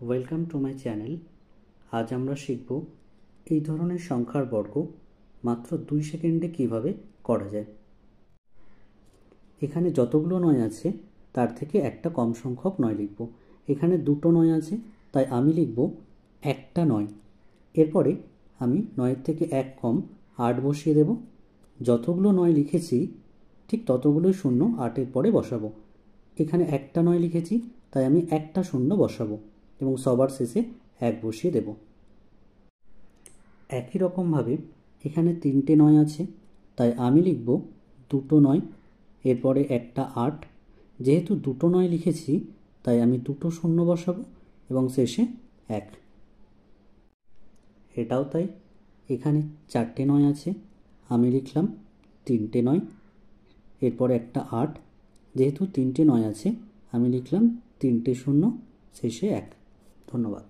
Welcome to my channel. আজ আমরা শিখব এই ধরনের সংখ্যার বর্গ মাত্র 2 সেকেন্ডে কিভাবে করা যায়। এখানে যতগুলো নয় আছে তার থেকে একটা কম সংখ্যক নয় লিখব। এখানে দুটো নয় আছে, তাই আমি লিখব একটা নয়। এরপরে আমি 9-এর থেকে 1 কম 8 বসিয়ে দেব। যতগুলো নয় লিখেছি ঠিক ততগুলোই শূন্য 8-এর পরে বসাবো। এখানে একটা নয় লিখেছি, তাই আমি একটা শূন্য বসাবো এবং সবার শেষে 1 বসিয়ে দেব। একই রকমভাবে এখানে 3টে নয় আছে, তাই আমি লিখব দুটো নয়, এরপরে একটা 8। যেহেতু দুটো নয় লিখেছি তাই আমি দুটো শূন্য বসাবো এবং শেষে 1। এটাও তাই, এখানে 4টে নয় আছে, আমি লিখলাম 3টে নয়, এরপরে একটা 8। যেহেতু 3টে নয় আছে আমি লিখলাম 3টে শূন্য, শেষে 1। ধন্যবাদ।